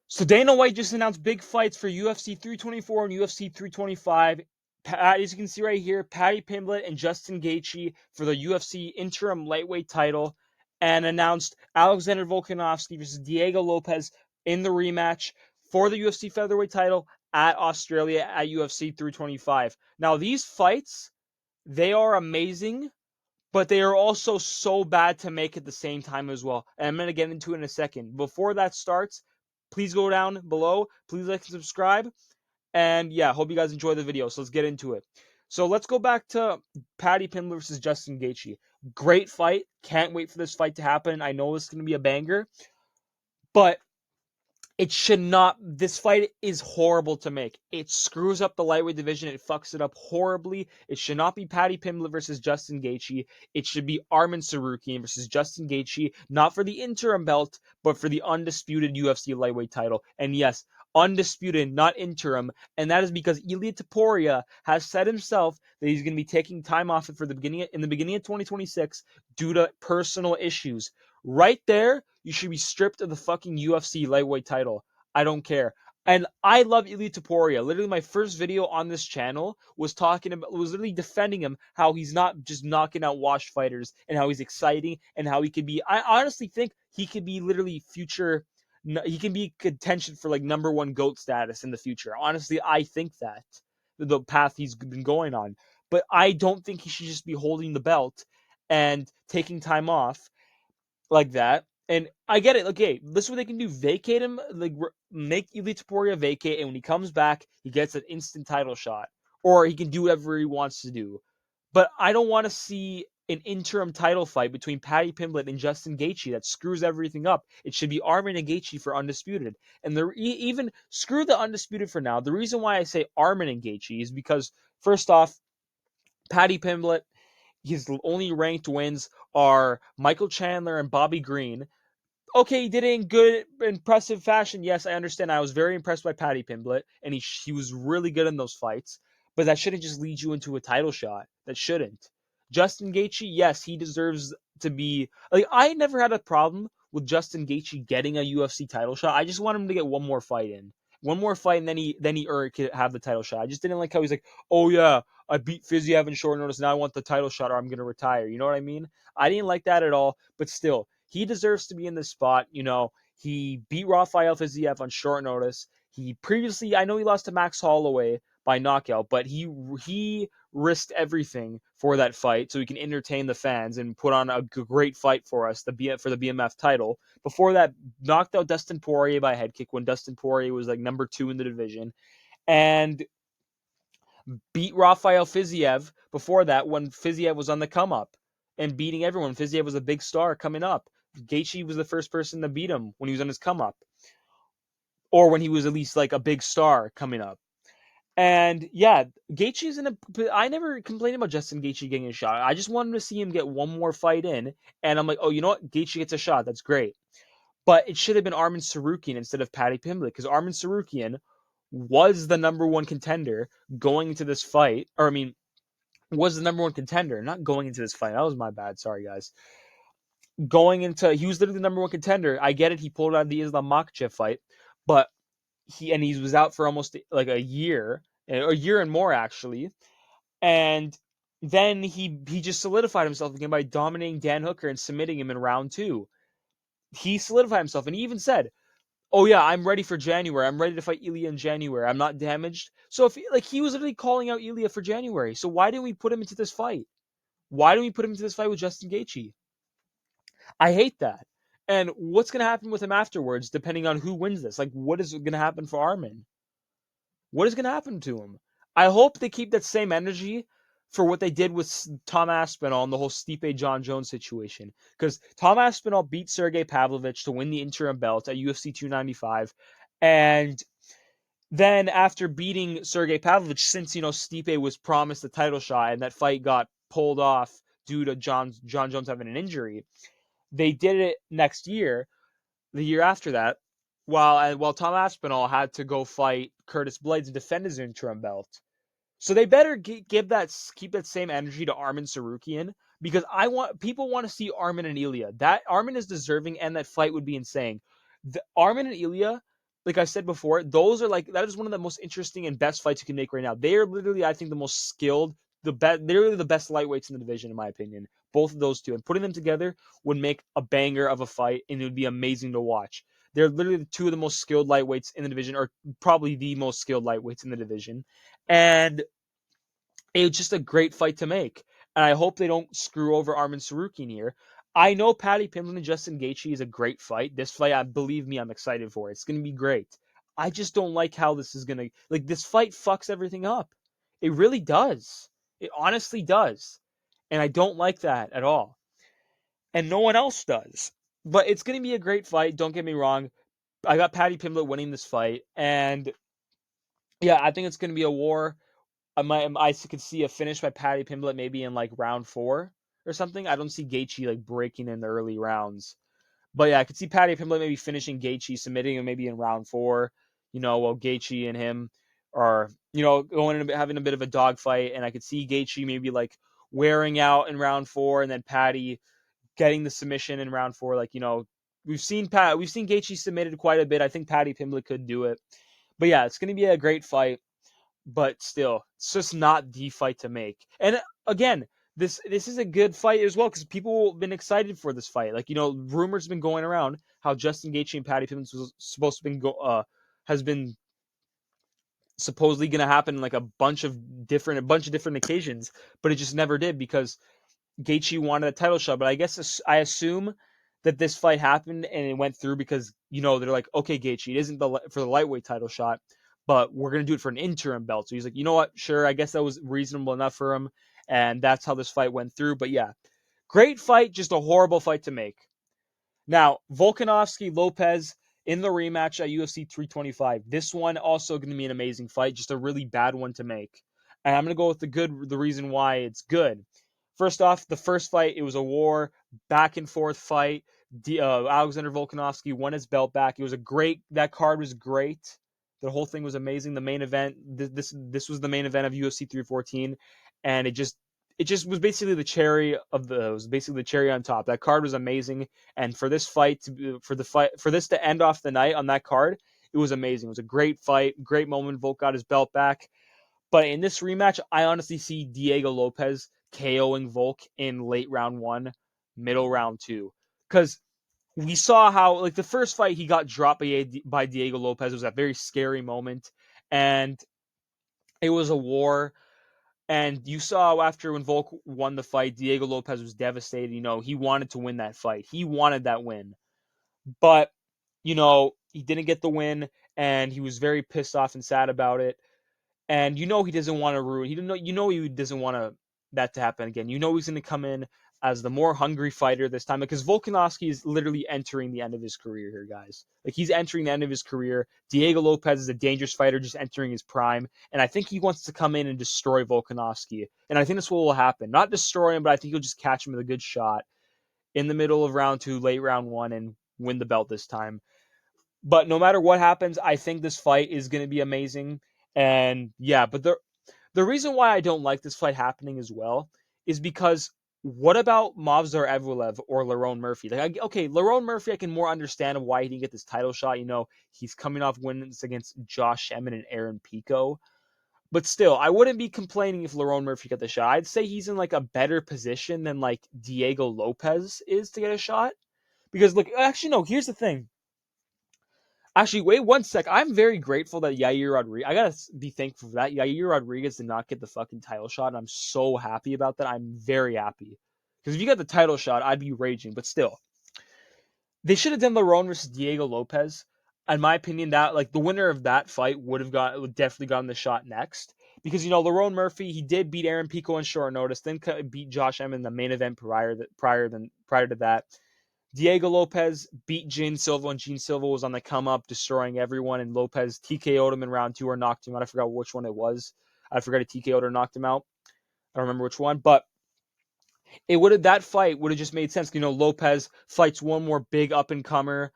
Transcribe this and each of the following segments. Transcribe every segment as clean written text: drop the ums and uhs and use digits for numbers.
So Dana White just announced big fights for UFC 324 and UFC 325. As you can see right here, Paddy Pimblett and Justin Gaethje for the UFC Interim Lightweight title, and announced Alexander Volkanovski versus Diego Lopes in the rematch for the UFC Featherweight title at Australia at UFC 325. Now these fights, they are amazing, but they are also so bad to make at the same time as well. And I'm going to get into it in a second. Before that starts, please go down below. Please like and subscribe. And yeah, hope you guys enjoy the video. So let's get into it. So let's go back to Paddy Pimblett versus Justin Gaethje. Great fight. Can't wait for this fight to happen. I know it's going to be a banger. But it should not. This fight is horrible to make. It screws up the lightweight division. It fucks it up horribly. It should not be Paddy Pimblett versus Justin Gaethje. It should be Arman Tsarukyan versus Justin Gaethje, not for the interim belt, but for the undisputed UFC lightweight title. And yes, undisputed, not interim. And that is because Ilia Topuria has said himself that he's going to be taking time off for the beginning of 2026 due to personal issues. Right there, you should be stripped of the fucking UFC lightweight title. I don't care. And I love Ilia Topuria. Literally, my first video on this channel was literally defending him, how he's not just knocking out washed fighters, and how he's exciting, and how he could be. I honestly think he could be literally future. He can be contention for like #1 GOAT status in the future. Honestly, I think that the path he's been going on. But I don't think he should just be holding the belt and taking time off like that. And I get it. Okay, this is what they can do: vacate him, like make Ilia Topuria vacate, and when he comes back, he gets an instant title shot, or he can do whatever he wants to do. But I don't want to see an interim title fight between Paddy Pimblett and Justin Gaethje that screws everything up. It should be Arman and Gaethje for undisputed, and even screw the undisputed for now. The reason why I say Arman and Gaethje is because first off, Paddy Pimblett, his only ranked wins are Michael Chandler and Bobby Green. Okay, he did it in good, impressive fashion. Yes, I understand. I was very impressed by Paddy Pimblett, and he was really good in those fights. But that shouldn't just lead you into a title shot. That shouldn't. Justin Gaethje, yes, he deserves to be like. I never had a problem with Justin Gaethje getting a UFC title shot. I just want him to get one more fight, and then he could have the title shot. I just didn't like how he's like, oh yeah, I beat Fiziev in short notice. Now I want the title shot, or I'm gonna retire. You know what I mean? I didn't like that at all. But still, he deserves to be in this spot. You know, he beat Rafael Fiziev on short notice. He previously, I know he lost to Max Holloway by knockout, but he risked everything for that fight so he can entertain the fans and put on a great fight for us, for the BMF title. Before that, knocked out Dustin Poirier by head kick when Dustin Poirier was like #2 in the division, and beat Rafael Fiziev before that when Fiziev was on the come up and beating everyone. Fiziev was a big star coming up. Gaethje was the first person to beat him when he was on his come up, or when he was at least like a big star coming up. And yeah, Gaethje's in a. I never complained about Justin Gaethje getting a shot. I just wanted to see him get one more fight in, and I'm like, oh, you know what? Gaethje gets a shot. That's great. But it should have been Arman Tsarukyan instead of Paddy Pimblett, because Arman Tsarukyan was the #1 contender going into this fight. Or I mean, was the #1 contender, not going into this fight. That was my bad. Sorry, guys. He was literally the #1 contender. I get it. He pulled out the Islam Makhachev fight, but he was out for almost like a year and more actually. And then he just solidified himself again by dominating Dan Hooker and submitting him in round 2. He solidified himself, and he even said, "Oh yeah, I'm ready for January. I'm ready to fight Ilia in January. I'm not damaged." So if like he was literally calling out Ilia for January, so why didn't we put him into this fight? Why didn't we put him into this fight with Justin Gaethje? I hate that. And what's going to happen with him afterwards, depending on who wins this? Like, what is going to happen for Arman? What is going to happen to him? I hope they keep that same energy for what they did with Tom Aspinall and the whole Stipe John Jones situation. Because Tom Aspinall beat Sergey Pavlovich to win the interim belt at UFC 295. And then after beating Sergey Pavlovich, since, Stipe was promised the title shot and that fight got pulled off due to John Jones having an injury, they did it next year, the year after that, while Tom Aspinall had to go fight Curtis Blades to defend his interim belt. So they better keep that same energy to Arman Tsarukyan, because people want to see Arman and Ilia. That Arman is deserving, and that fight would be insane. Arman and Ilia, like I said before, those are like, that is one of the most interesting and best fights you can make right now. They are literally, I think, the most skilled, literally the best lightweights in the division, in my opinion. Both of those two, and putting them together would make a banger of a fight, and it would be amazing to watch. They're literally the two of the most skilled lightweights in the division, or probably the most skilled lightweights in the division, and it's just a great fight to make. And I hope they don't screw over Arman Sarukian here. I know Paddy Pimblett and Justin Gaethje is a great fight. This fight, believe me, I'm excited for it. It's going to be great. I just don't like how this is going to, like, this fight fucks everything up. It really does. It honestly does. And I don't like that at all. And no one else does. But it's going to be a great fight. Don't get me wrong. I got Paddy Pimblett winning this fight. And yeah, I think it's going to be a war. I could see a finish by Paddy Pimblett maybe in like round 4 or something. I don't see Gaethje like breaking in the early rounds. But yeah, I could see Paddy Pimblett maybe finishing Gaethje, submitting him maybe in round 4. While Gaethje and him are going and having a bit of a dogfight, and I could see Gaethje maybe like wearing out in round 4, and then Paddy getting the submission in round 4. We've seen Gaethje submitted quite a bit. I think Paddy Pimblett could do it. But yeah, it's going to be a great fight. But still, it's just not the fight to make. And again, this is a good fight as well, because people have been excited for this fight. Rumors have been going around how Justin Gaethje and Paddy Pimblett was supposed to be has been supposedly going to happen like a bunch of different occasions, but it just never did because Gaethje wanted a title shot. But I assume that this fight happened and it went through because they're like, okay, Gaethje, it isn't for the lightweight title shot, but we're gonna do it for an interim belt. So he's like, you know what, sure, I guess that was reasonable enough for him, and that's how this fight went through. But yeah, great fight, just a horrible fight to make. Now, Volkanovski Lopes in the rematch at UFC 325. This one also going to be an amazing fight, just a really bad one to make. And I'm going to go with the reason why it's good. First off, the first fight, it was a war, back and forth fight. Alexander Volkanovski won his belt back. That card was great. The whole thing was amazing. The main event, this was the main event of UFC 314, and it just was basically the cherry on top. That card was amazing, and for this to end off the night on that card, it was amazing. It was a great fight, great moment. Volk got his belt back. But in this rematch, I honestly see Diego Lopes KOing Volk in late round 1, middle round 2. Because we saw how, the first fight, he got dropped by Diego Lopes. It was a very scary moment. And it was a war. And you saw after when Volk won the fight, Diego Lopes was devastated. He wanted to win that fight. He wanted that win. But, he didn't get the win. And he was very pissed off and sad about it. And he doesn't want to ruin. He doesn't want that to happen again. He's going to come in as the more hungry fighter this time, because Volkanovski is literally entering the end of his career here, guys. He's entering the end of his career. Diego Lopes is a dangerous fighter, just entering his prime, and I think he wants to come in and destroy Volkanovski. And I think that's what will happen. Not destroy him, but I think he'll just catch him with a good shot in the middle of round 2, late round 1, and win the belt this time. But no matter what happens, I think this fight is going to be amazing. And yeah, but the reason why I don't like this fight happening as well is because what about Movsar Evloev or Lerone Murphy? Lerone Murphy, I can more understand why he didn't get this title shot. He's coming off wins against Josh Emmett and Aaron Pico. But still, I wouldn't be complaining if Lerone Murphy got the shot. I'd say he's in a better position than Diego Lopes is to get a shot. Because actually no, here's the thing. Actually, wait one sec. I'm very grateful that Yair Rodriguez. I gotta be thankful for that. Yair Rodriguez did not get the fucking title shot, and I'm so happy about that. I'm very happy because if you got the title shot, I'd be raging. But still, they should have done Lerone versus Diego Lopes. In my opinion, that the winner of that fight would definitely gotten the shot next, because Lerone Murphy, he did beat Aaron Pico on short notice, then beat Josh Emmett in the main event prior to that. Diego Lopes beat Gene Silva, and Gene Silva was on the come up, destroying everyone, and Lopes TKO'd him in round 2 or knocked him out. I forgot which one it was. I forgot if TKO'd or knocked him out. I don't remember which one, but that fight would have just made sense. Lopes fights one more big up and comer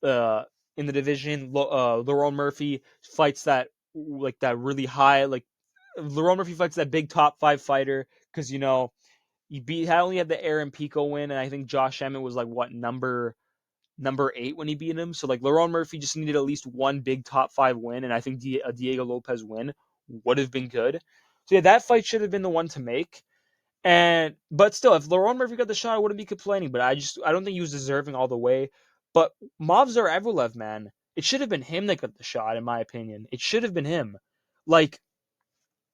in the division. Lerone Murphy fights that really high, Lerone Murphy fights that big top 5 fighter, because he only had the Aaron Pico win, and I think Josh Emmett was number number 8 when he beat him. So like Lerone Murphy just needed at least one big top 5 win, and I think a Diego Lopes win would have been good. So yeah, that fight should have been the one to make. But still, if Lerone Murphy got the shot, I wouldn't be complaining. But I don't think he was deserving all the way. But Movsar Evloev, man, it should have been him that got the shot, in my opinion. It should have been him. Like,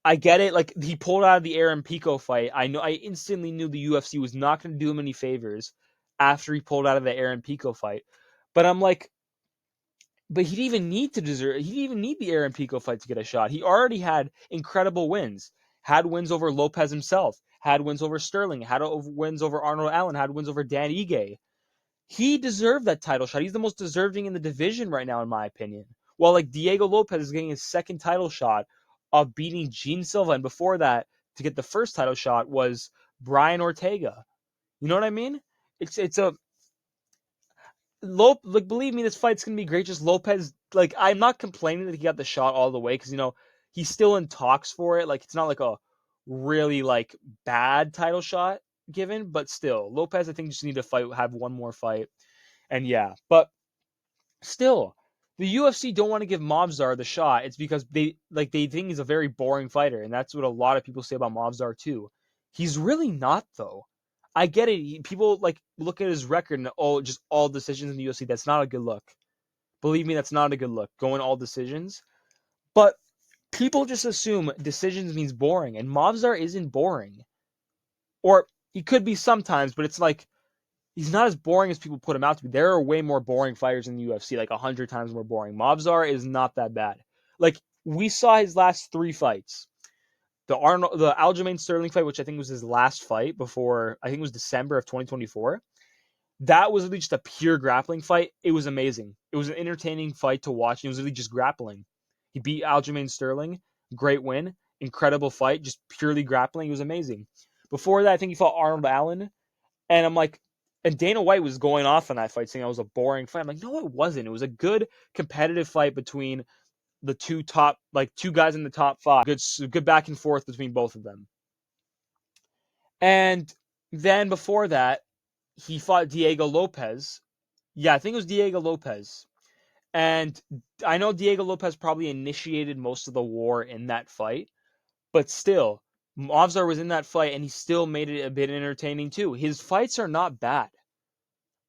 I get it. Like, he pulled out of the Aaron Pico fight. I instantly knew the UFC was not going to do him any favors after he pulled out of the Aaron Pico fight. But I'm like, but he didn't even need the Aaron Pico fight to get a shot. He already had incredible wins. Had wins over Lopez himself. Had wins over Sterling. Had wins over Arnold Allen. Had wins over Dan Ige. He deserved that title shot. He's the most deserving in the division right now, in my opinion. While like Diego Lopes is getting his second title shot of beating Gene Silva, and before that, to get the first title shot was Brian Ortega. You know what I mean? Like, believe me, this fight's gonna be great. Just Lopez, like, I'm not complaining that he got the shot all the way because he's still in talks for it. Like, it's not like a really like bad title shot given, but still, Lopez, I think, just need to have one more fight, and yeah, but still, the UFC don't want to give Movsar the shot. It's because they think he's a very boring fighter, and that's what a lot of people say about Movsar too. He's really not, though. I get it. People like look at his record and just all decisions in the UFC. That's not a good look. Believe me, that's not a good look. Going all decisions, but people just assume decisions means boring, and Movsar isn't boring. Or he could be sometimes, but it's like he's not as boring as people put him out to be. There are way more boring fighters in the UFC, like 100 times more boring. Movsar is not that bad. Like, we saw his last 3 fights. The Aljamain Sterling fight, which I think was his last fight before, I think it was December of 2024. That was really just a pure grappling fight. It was amazing. It was an entertaining fight to watch. It was really just grappling. He beat Aljamain Sterling. Great win. Incredible fight. Just purely grappling. It was amazing. Before that, I think he fought Arnold Allen. And I'm like, and Dana White was going off on that fight, saying it was a boring fight. I'm like, no, it wasn't. It was a good competitive fight between the two guys in the top 5. Good back and forth between both of them. And then before that, he fought Diego Lopes. Yeah, I think it was Diego Lopes. And I know Diego Lopes probably initiated most of the war in that fight, but still, Movsar was in that fight, and he still made it a bit entertaining too. His fights are not bad.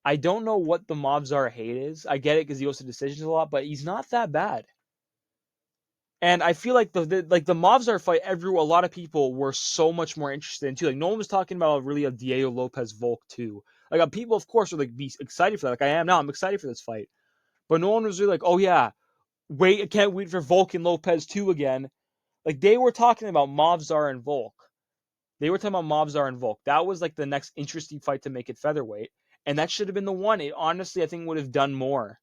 I don't know what the Movsar hate is. I get it because he goes to decisions a lot, but he's not that bad. And I feel like the Movsar fight, a lot of people were so much more interested in too. Like, no one was talking about really a Diego Lopes Volk too. Like, people, of course, would like be excited for that. Like, I am now. I'm excited for this fight, but no one was really like, oh yeah, I can't wait for Volk and Lopez 2 again. Like, they were talking about Movsar and Volk. That was like the next interesting fight to make it featherweight, and that should have been the one. It honestly, I think, would have done more.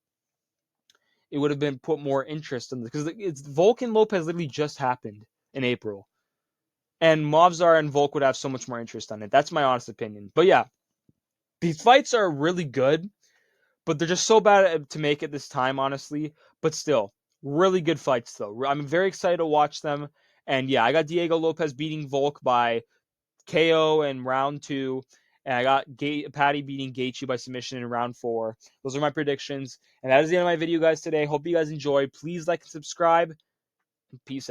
It would have been put more interest in because it's Volk and Lopez literally just happened in April, and Movsar and Volk would have so much more interest on it. That's my honest opinion. But yeah, these fights are really good, but they're just so bad to make at this time, honestly. But still, really good fights though. I'm very excited to watch them. And yeah, I got Diego Lopes beating Volk by KO in round 2. And I got Paddy beating Gaethje by submission in round 4. Those are my predictions. And that is the end of my video, guys, today. Hope you guys enjoyed. Please like and subscribe. Peace out.